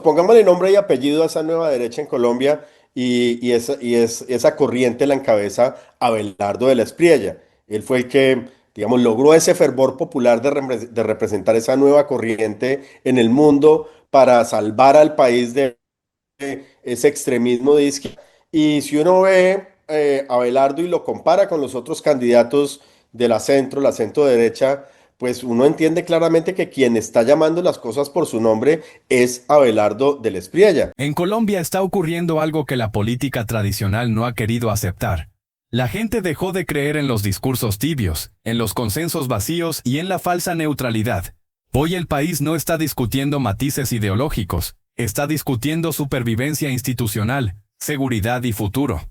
pongámosle nombre y apellido a esa nueva derecha en Colombia esa corriente la encabeza Abelardo de la Espriella. Él fue el que, digamos, logró ese fervor popular de representar esa nueva corriente en el mundo para salvar al país de ese extremismo de izquierda. Y si uno ve a Abelardo y lo compara con los otros candidatos de la centro derecha, pues uno entiende claramente que quien está llamando las cosas por su nombre es Abelardo del Espriella. En Colombia está ocurriendo algo que la política tradicional no ha querido aceptar. La gente dejó de creer en los discursos tibios, en los consensos vacíos y en la falsa neutralidad. Hoy el país no está discutiendo matices ideológicos, está discutiendo supervivencia institucional, seguridad y futuro.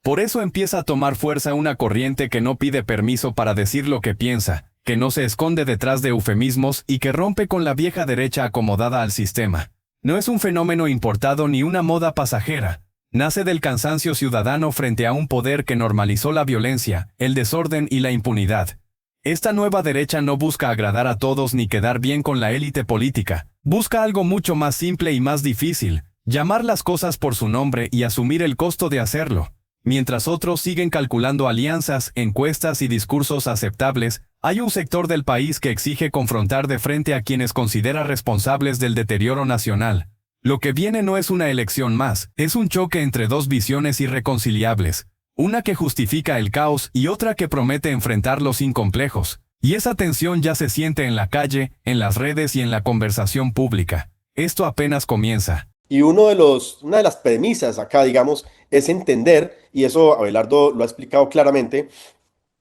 Por eso empieza a tomar fuerza una corriente que no pide permiso para decir lo que piensa, que no se esconde detrás de eufemismos y que rompe con la vieja derecha acomodada al sistema. No es un fenómeno importado ni una moda pasajera. Nace del cansancio ciudadano frente a un poder que normalizó la violencia, el desorden y la impunidad. Esta nueva derecha no busca agradar a todos ni quedar bien con la élite política. Busca algo mucho más simple y más difícil: llamar las cosas por su nombre y asumir el costo de hacerlo. Mientras otros siguen calculando alianzas, encuestas y discursos aceptables, hay un sector del país que exige confrontar de frente a quienes considera responsables del deterioro nacional. Lo que viene no es una elección más, es un choque entre dos visiones irreconciliables. Una que justifica el caos y otra que promete enfrentarlo sin complejos. Y esa tensión ya se siente en la calle, en las redes y en la conversación pública. Esto apenas comienza. Y una de las premisas acá, digamos, es entender, y eso Abelardo lo ha explicado claramente,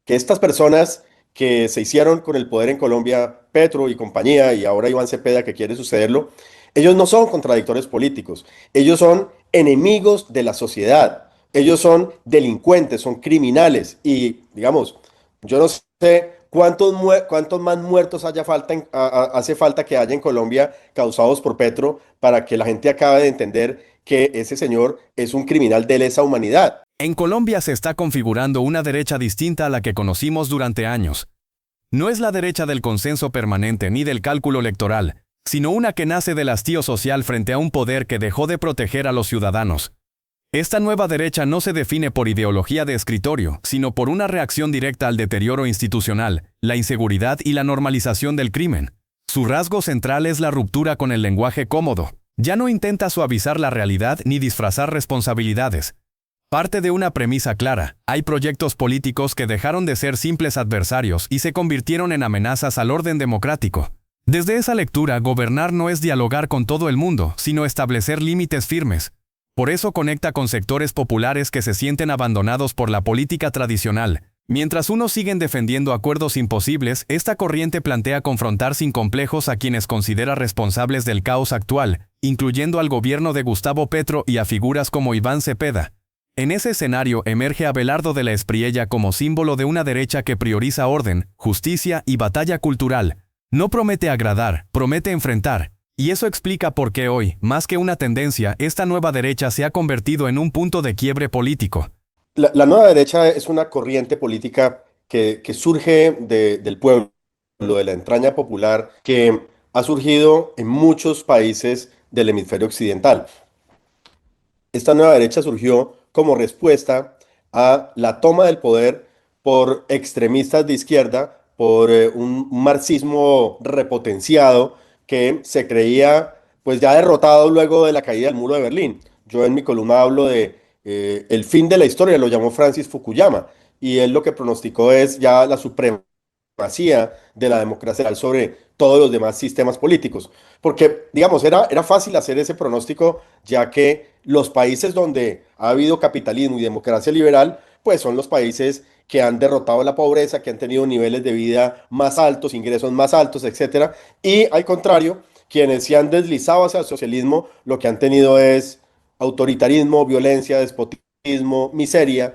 que estas personas que se hicieron con el poder en Colombia, Petro y compañía, y ahora Iván Cepeda que quiere sucederlo, ellos no son contradictores políticos, ellos son enemigos de la sociedad, ellos son delincuentes, son criminales, y digamos, yo no sé cuántos más muertos hace falta que haya en Colombia causados por Petro para que la gente acabe de entender que ese señor es un criminal de lesa humanidad. En Colombia se está configurando una derecha distinta a la que conocimos durante años. No es la derecha del consenso permanente ni del cálculo electoral, sino una que nace del hastío social frente a un poder que dejó de proteger a los ciudadanos. Esta nueva derecha no se define por ideología de escritorio, sino por una reacción directa al deterioro institucional, la inseguridad y la normalización del crimen. Su rasgo central es la ruptura con el lenguaje cómodo. Ya no intenta suavizar la realidad ni disfrazar responsabilidades. Parte de una premisa clara: hay proyectos políticos que dejaron de ser simples adversarios y se convirtieron en amenazas al orden democrático. Desde esa lectura, gobernar no es dialogar con todo el mundo, sino establecer límites firmes. Por eso conecta con sectores populares que se sienten abandonados por la política tradicional. Mientras unos siguen defendiendo acuerdos imposibles, esta corriente plantea confrontar sin complejos a quienes considera responsables del caos actual, incluyendo al gobierno de Gustavo Petro y a figuras como Iván Cepeda. En ese escenario emerge Abelardo de la Espriella como símbolo de una derecha que prioriza orden, justicia y batalla cultural. No promete agradar, promete enfrentar. Y eso explica por qué hoy, más que una tendencia, esta nueva derecha se ha convertido en un punto de quiebre político. La nueva derecha es una corriente política que surge del pueblo, de la entraña popular, que ha surgido en muchos países del hemisferio occidental. Esta nueva derecha surgió como respuesta a la toma del poder por extremistas de izquierda, por un marxismo repotenciado que se creía pues ya derrotado luego de la caída del muro de Berlín. Yo en mi columna hablo de el fin de la historia, lo llamó Francis Fukuyama, y él lo que pronosticó es ya la supremacía de la democracia sobre todos los demás sistemas políticos. Porque, digamos, era fácil hacer ese pronóstico, ya que los países donde ha habido capitalismo y democracia liberal, pues son los países que han derrotado la pobreza, que han tenido niveles de vida más altos, ingresos más altos, etcétera. Y al contrario, quienes se han deslizado hacia el socialismo, lo que han tenido es autoritarismo, violencia, despotismo, miseria.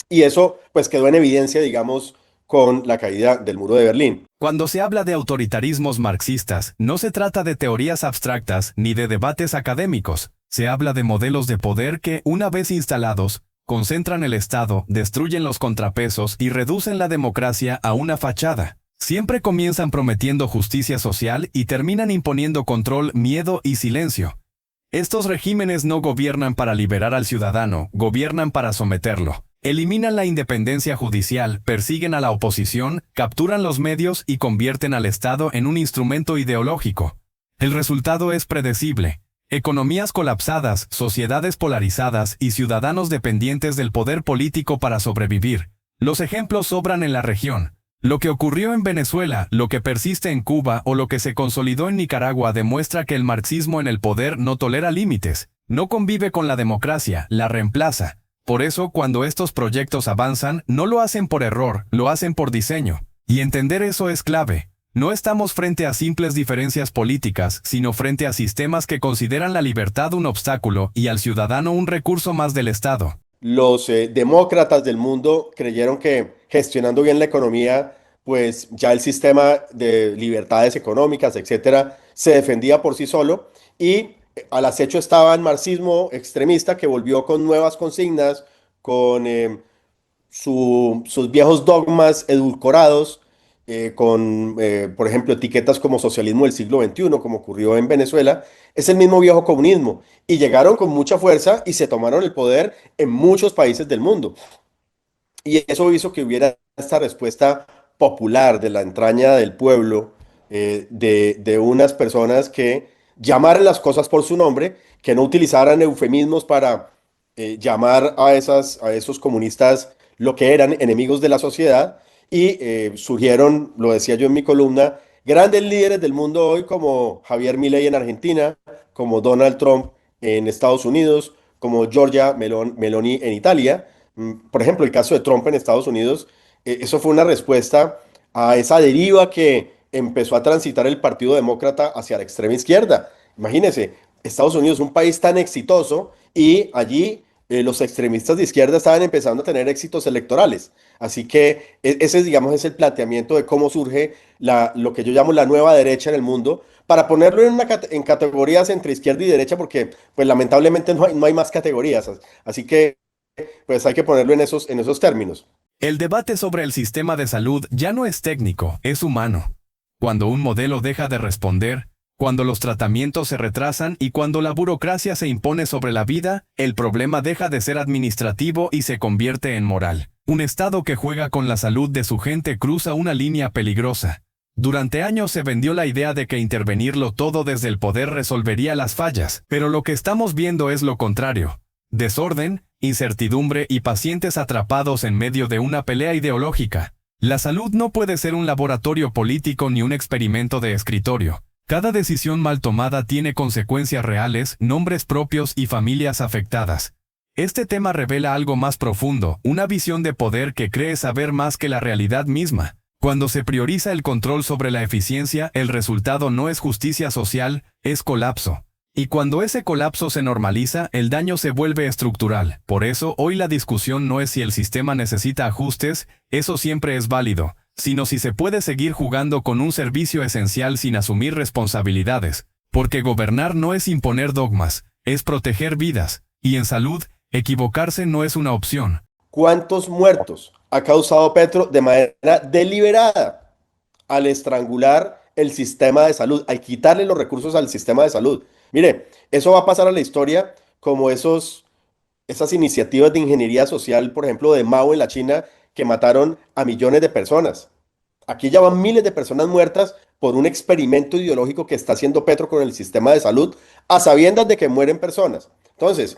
Y eso pues quedó en evidencia, digamos, con la caída del muro de Berlín. Cuando se habla de autoritarismos marxistas, no se trata de teorías abstractas ni de debates académicos. Se habla de modelos de poder que, una vez instalados, concentran el Estado, destruyen los contrapesos y reducen la democracia a una fachada. Siempre comienzan prometiendo justicia social y terminan imponiendo control, miedo y silencio. Estos regímenes no gobiernan para liberar al ciudadano, gobiernan para someterlo. Eliminan la independencia judicial, persiguen a la oposición, capturan los medios y convierten al Estado en un instrumento ideológico. El resultado es predecible. Economías colapsadas, sociedades polarizadas y ciudadanos dependientes del poder político para sobrevivir. Los ejemplos sobran en la región. Lo que ocurrió en Venezuela, lo que persiste en Cuba o lo que se consolidó en Nicaragua demuestra que el marxismo en el poder no tolera límites, no convive con la democracia, la reemplaza. Por eso, cuando estos proyectos avanzan, no lo hacen por error, lo hacen por diseño. Y entender eso es clave. No estamos frente a simples diferencias políticas, sino frente a sistemas que consideran la libertad un obstáculo y al ciudadano un recurso más del Estado. Los demócratas del mundo creyeron que gestionando bien la economía, pues ya el sistema de libertades económicas, etcétera, se defendía por sí solo y al acecho estaba el marxismo extremista que volvió con nuevas consignas, con sus viejos dogmas edulcorados, por ejemplo, etiquetas como socialismo del siglo XXI, como ocurrió en Venezuela, es el mismo viejo comunismo. Y llegaron con mucha fuerza y se tomaron el poder en muchos países del mundo. Y eso hizo que hubiera esta respuesta popular de la entraña del pueblo, de unas personas que llamaran las cosas por su nombre, que no utilizaran eufemismos para llamar a esos comunistas lo que eran enemigos de la sociedad. Y surgieron, lo decía yo en mi columna, grandes líderes del mundo hoy como Javier Milei en Argentina, como Donald Trump en Estados Unidos, como Giorgia Meloni en Italia. Por ejemplo, el caso de Trump en Estados Unidos, eso fue una respuesta a esa deriva que empezó a transitar el Partido Demócrata hacia la extrema izquierda. Imagínense, Estados Unidos, un país tan exitoso, y allí los extremistas de izquierda estaban empezando a tener éxitos electorales. Así que ese, digamos, es el planteamiento de cómo surge lo que yo llamo la nueva derecha en el mundo, para ponerlo en categorías entre izquierda y derecha, porque pues lamentablemente no hay más categorías. Así que pues hay que ponerlo en esos términos. El debate sobre el sistema de salud ya no es técnico, es humano. Cuando un modelo deja de responder, cuando los tratamientos se retrasan y cuando la burocracia se impone sobre la vida, el problema deja de ser administrativo y se convierte en moral. Un Estado que juega con la salud de su gente cruza una línea peligrosa. Durante años se vendió la idea de que intervenirlo todo desde el poder resolvería las fallas, pero lo que estamos viendo es lo contrario. Desorden, incertidumbre y pacientes atrapados en medio de una pelea ideológica. La salud no puede ser un laboratorio político ni un experimento de escritorio. Cada decisión mal tomada tiene consecuencias reales, nombres propios y familias afectadas. Este tema revela algo más profundo, una visión de poder que cree saber más que la realidad misma. Cuando se prioriza el control sobre la eficiencia, el resultado no es justicia social, es colapso. Y cuando ese colapso se normaliza, el daño se vuelve estructural. Por eso, hoy la discusión no es si el sistema necesita ajustes, eso siempre es válido, sino si se puede seguir jugando con un servicio esencial sin asumir responsabilidades. Porque gobernar no es imponer dogmas, es proteger vidas. Y en salud, equivocarse no es una opción. ¿Cuántos muertos ha causado Petro de manera deliberada al estrangular el sistema de salud, al quitarle los recursos al sistema de salud? Mire, eso va a pasar a la historia como esas iniciativas de ingeniería social, por ejemplo, de Mao en la China, que mataron a millones de personas. Aquí ya van miles de personas muertas por un experimento ideológico que está haciendo Petro con el sistema de salud, a sabiendas de que mueren personas. Entonces,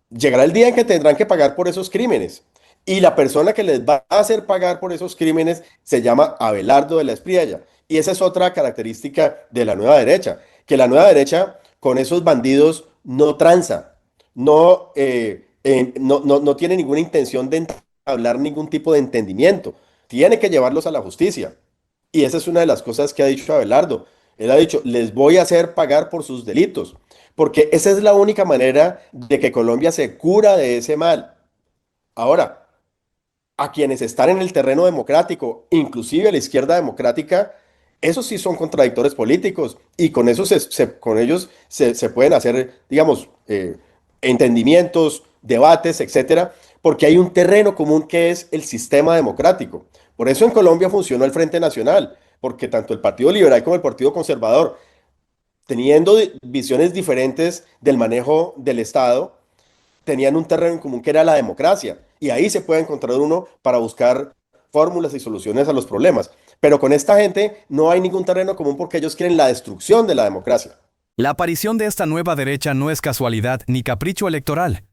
llegará el día en que tendrán que pagar por esos crímenes. Y la persona que les va a hacer pagar por esos crímenes se llama Abelardo de la Espriella. Y esa es otra característica de la nueva derecha, que la nueva derecha con esos bandidos no tranza, no tiene ninguna intención de hablar ningún tipo de entendimiento. Tiene que llevarlos a la justicia. Y esa es una de las cosas que ha dicho Abelardo. Él ha dicho, les voy a hacer pagar por sus delitos, porque esa es la única manera de que Colombia se cura de ese mal. Ahora, a quienes están en el terreno democrático, inclusive la izquierda democrática, esos sí son contradictores políticos y con eso con ellos se pueden hacer, digamos, entendimientos, debates, etcétera, porque hay un terreno común que es el sistema democrático. Por eso en Colombia funcionó el Frente Nacional, porque tanto el Partido Liberal como el Partido Conservador, teniendo visiones diferentes del manejo del Estado, tenían un terreno en común que era la democracia. Y ahí se puede encontrar uno para buscar fórmulas y soluciones a los problemas. Pero con esta gente no hay ningún terreno común porque ellos quieren la destrucción de la democracia. La aparición de esta nueva derecha no es casualidad ni capricho electoral.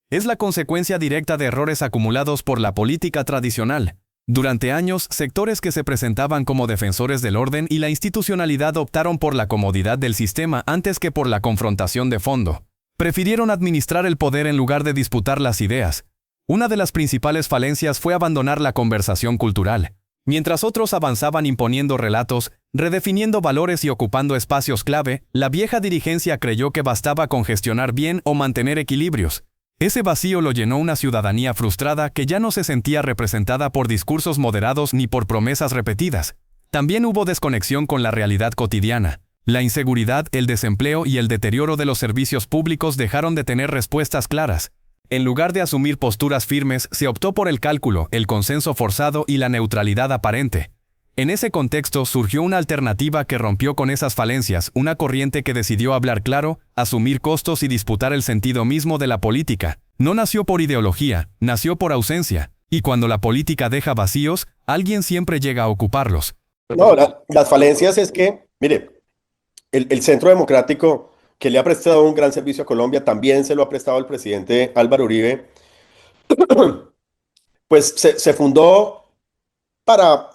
Es la consecuencia directa de errores acumulados por la política tradicional. Durante años, sectores que se presentaban como defensores del orden y la institucionalidad optaron por la comodidad del sistema antes que por la confrontación de fondo. Prefirieron administrar el poder en lugar de disputar las ideas. Una de las principales falencias fue abandonar la conversación cultural. Mientras otros avanzaban imponiendo relatos, redefiniendo valores y ocupando espacios clave, la vieja dirigencia creyó que bastaba con gestionar bien o mantener equilibrios. Ese vacío lo llenó una ciudadanía frustrada que ya no se sentía representada por discursos moderados ni por promesas repetidas. También hubo desconexión con la realidad cotidiana. La inseguridad, el desempleo y el deterioro de los servicios públicos dejaron de tener respuestas claras. En lugar de asumir posturas firmes, se optó por el cálculo, el consenso forzado y la neutralidad aparente. En ese contexto surgió una alternativa que rompió con esas falencias, una corriente que decidió hablar claro, asumir costos y disputar el sentido mismo de la política. No nació por ideología, nació por ausencia. Y cuando la política deja vacíos, alguien siempre llega a ocuparlos. No, las falencias es que, mire, el Centro Democrático, que le ha prestado un gran servicio a Colombia, también se lo ha prestado el presidente Álvaro Uribe, pues se fundó para,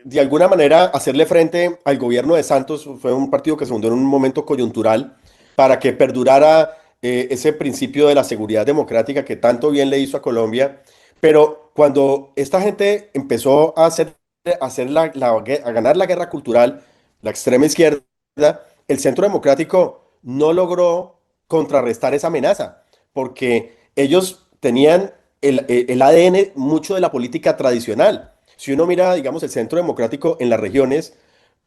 de alguna manera, hacerle frente al gobierno de Santos. Fue un partido que se fundó en un momento coyuntural para que perdurara ese principio de la seguridad democrática que tanto bien le hizo a Colombia. Pero cuando esta gente empezó a hacer a ganar la guerra cultural, la extrema izquierda, el Centro Democrático no logró contrarrestar esa amenaza, porque ellos tenían el ADN mucho de la política tradicional. Si uno mira, digamos, el Centro Democrático en las regiones,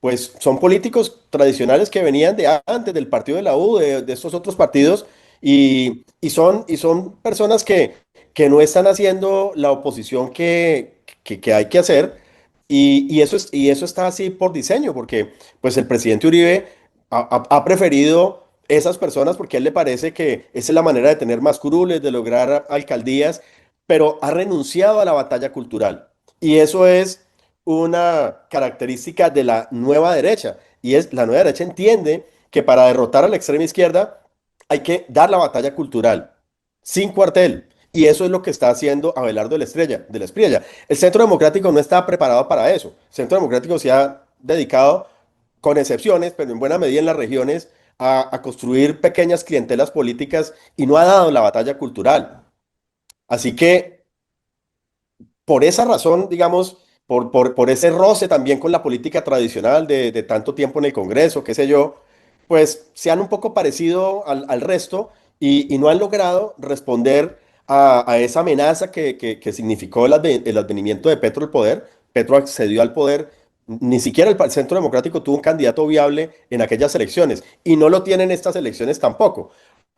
pues son políticos tradicionales que venían de antes del partido de la U, de estos otros partidos, y son personas que no están haciendo la oposición que hay que hacer, y eso está así por diseño, porque pues el presidente Uribe ha preferido esas personas porque a él le parece que esa es la manera de tener más curules, de lograr alcaldías, pero ha renunciado a la batalla cultural. Y eso es una característica de la nueva derecha. Y es la nueva derecha entiende que para derrotar a la extrema izquierda hay que dar la batalla cultural, sin cuartel. Y eso es lo que está haciendo Abelardo de la Espriella. El Centro Democrático no está preparado para eso. El Centro Democrático se ha dedicado, con excepciones, pero en buena medida en las regiones, a construir pequeñas clientelas políticas y no ha dado la batalla cultural. Así que por esa razón, digamos, por ese roce también con la política tradicional de tanto tiempo en el Congreso, qué sé yo, pues se han un poco parecido al resto y no han logrado responder a esa amenaza que significó el advenimiento de Petro al poder. Petro accedió al poder. Ni siquiera el Centro Democrático tuvo un candidato viable en aquellas elecciones y no lo tienen estas elecciones tampoco,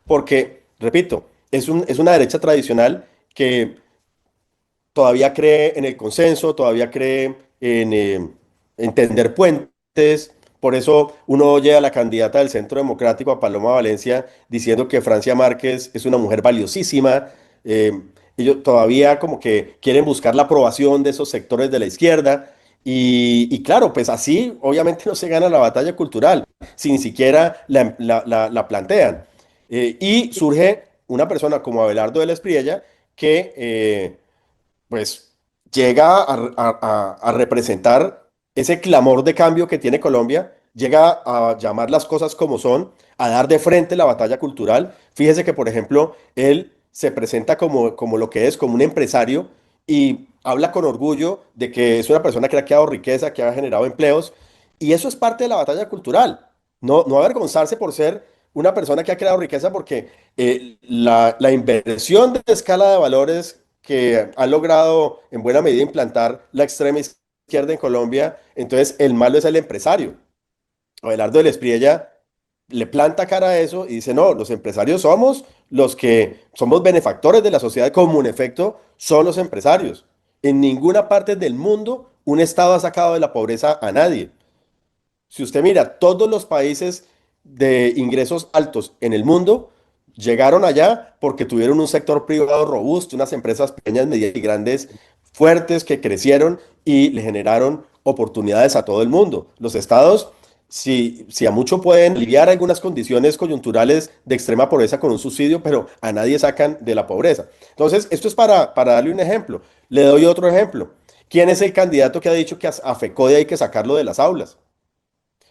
porque, repito, es una derecha tradicional que todavía cree en el consenso, todavía cree en tender puentes. Por eso uno oye a la candidata del Centro Democrático, a Paloma Valencia, diciendo que Francia Márquez es una mujer valiosísima. Eh, Ellos todavía como que quieren buscar la aprobación de esos sectores de la izquierda. Y claro, pues así obviamente no se gana la batalla cultural, si ni siquiera la plantean. Y surge una persona como Abelardo de la Espriella que pues llega a representar ese clamor de cambio que tiene Colombia, llega a llamar las cosas como son, a dar de frente la batalla cultural. Fíjese que, por ejemplo, él se presenta como lo que es, como un empresario, y habla con orgullo de que es una persona que ha creado riqueza, que ha generado empleos, y eso es parte de la batalla cultural. No avergonzarse por ser una persona que ha creado riqueza, porque la inversión de escala de valores que ha logrado en buena medida implantar la extrema izquierda en Colombia, entonces el malo es el empresario. Abelardo del Espriella le planta cara a eso y dice, no, los empresarios somos los que somos benefactores de la sociedad, como en efecto son los empresarios. En ninguna parte del mundo un Estado ha sacado de la pobreza a nadie. Si usted mira, todos los países de ingresos altos en el mundo llegaron allá porque tuvieron un sector privado robusto, unas empresas pequeñas, medianas y grandes fuertes que crecieron y le generaron oportunidades a todo el mundo. Los estados, si a mucho pueden aliviar algunas condiciones coyunturales de extrema pobreza con un subsidio, pero a nadie sacan de la pobreza. Entonces, esto es para darle un ejemplo. Le doy otro ejemplo. ¿Quién es el candidato que ha dicho que a FECODE hay que sacarlo de las aulas?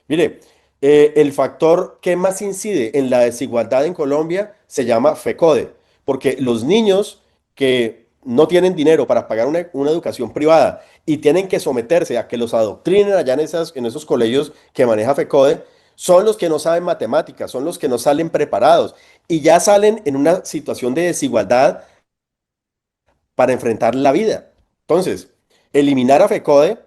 Mire, el factor que más incide en la desigualdad en Colombia se llama FECODE, porque los niños que no tienen dinero para pagar una educación privada y tienen que someterse a que los adoctrinen allá en esos colegios que maneja FECODE, son los que no saben matemáticas, son los que no salen preparados y ya salen en una situación de desigualdad para enfrentar la vida. Entonces, eliminar a FECODE,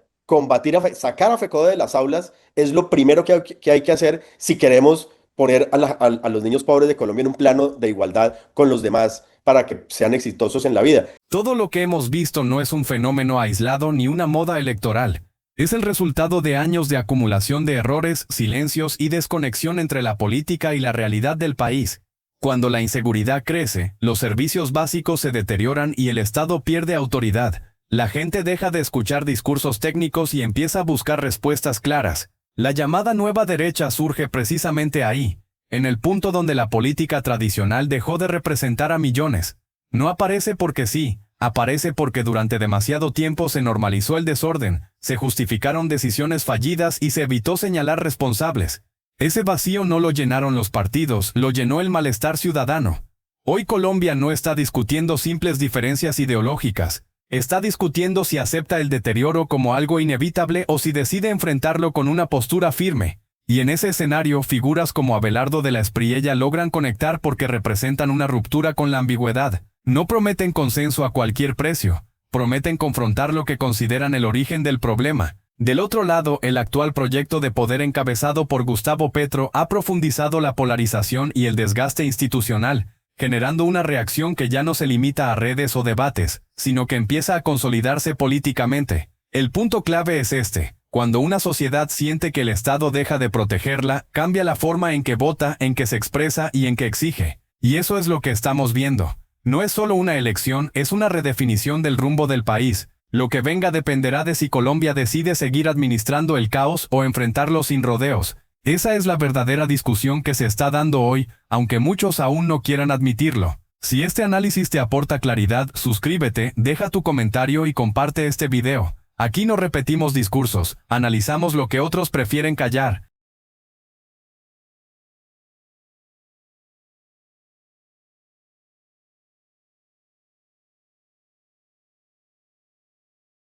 sacar a FECODE de las aulas es lo primero que hay que hacer si queremos poner a los niños pobres de Colombia en un plano de igualdad con los demás para que sean exitosos en la vida. Todo lo que hemos visto no es un fenómeno aislado ni una moda electoral. Es el resultado de años de acumulación de errores, silencios y desconexión entre la política y la realidad del país. Cuando la inseguridad crece, los servicios básicos se deterioran y el Estado pierde autoridad. La gente deja de escuchar discursos técnicos y empieza a buscar respuestas claras. La llamada nueva derecha surge precisamente ahí, en el punto donde la política tradicional dejó de representar a millones. No aparece porque sí, aparece porque durante demasiado tiempo se normalizó el desorden, se justificaron decisiones fallidas y se evitó señalar responsables. Ese vacío no lo llenaron los partidos, lo llenó el malestar ciudadano. Hoy Colombia no está discutiendo simples diferencias ideológicas. Está discutiendo si acepta el deterioro como algo inevitable o si decide enfrentarlo con una postura firme. Y en ese escenario, figuras como Abelardo de la Espriella logran conectar porque representan una ruptura con la ambigüedad. No prometen consenso a cualquier precio. Prometen confrontar lo que consideran el origen del problema. Del otro lado, el actual proyecto de poder encabezado por Gustavo Petro ha profundizado la polarización y el desgaste institucional, generando una reacción que ya no se limita a redes o debates, sino que empieza a consolidarse políticamente. El punto clave es este: cuando una sociedad siente que el Estado deja de protegerla, cambia la forma en que vota, en que se expresa y en que exige. Y eso es lo que estamos viendo. No es solo una elección, es una redefinición del rumbo del país. Lo que venga dependerá de si Colombia decide seguir administrando el caos o enfrentarlo sin rodeos. Esa es la verdadera discusión que se está dando hoy, aunque muchos aún no quieran admitirlo. Si este análisis te aporta claridad, suscríbete, deja tu comentario y comparte este video. Aquí no repetimos discursos, analizamos lo que otros prefieren callar.